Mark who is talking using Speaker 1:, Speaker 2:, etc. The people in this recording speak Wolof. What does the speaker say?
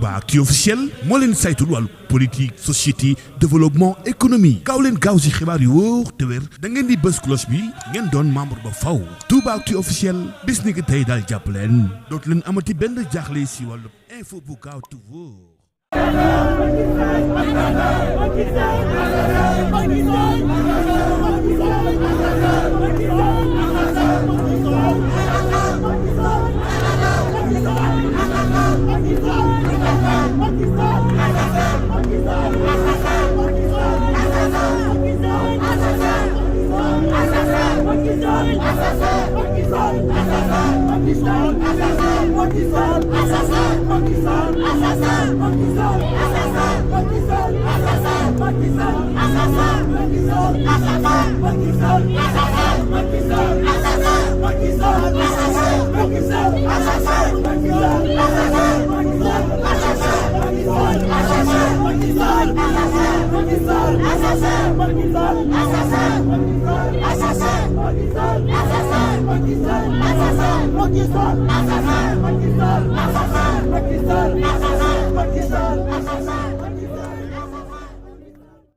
Speaker 1: Toubaactu officiel moo leen saytul wàllu politique société développement économie gaaw leen gaaw si xibaar yu wóor te wér da ngeen di bës cloche bi ngeen doon membre ba faw Toubaactu officiel bis ni ki tey daal jàpp leen dootu leen amati benn jaaxle si wàllu info bu gaaw te wóor.
Speaker 2: Assassin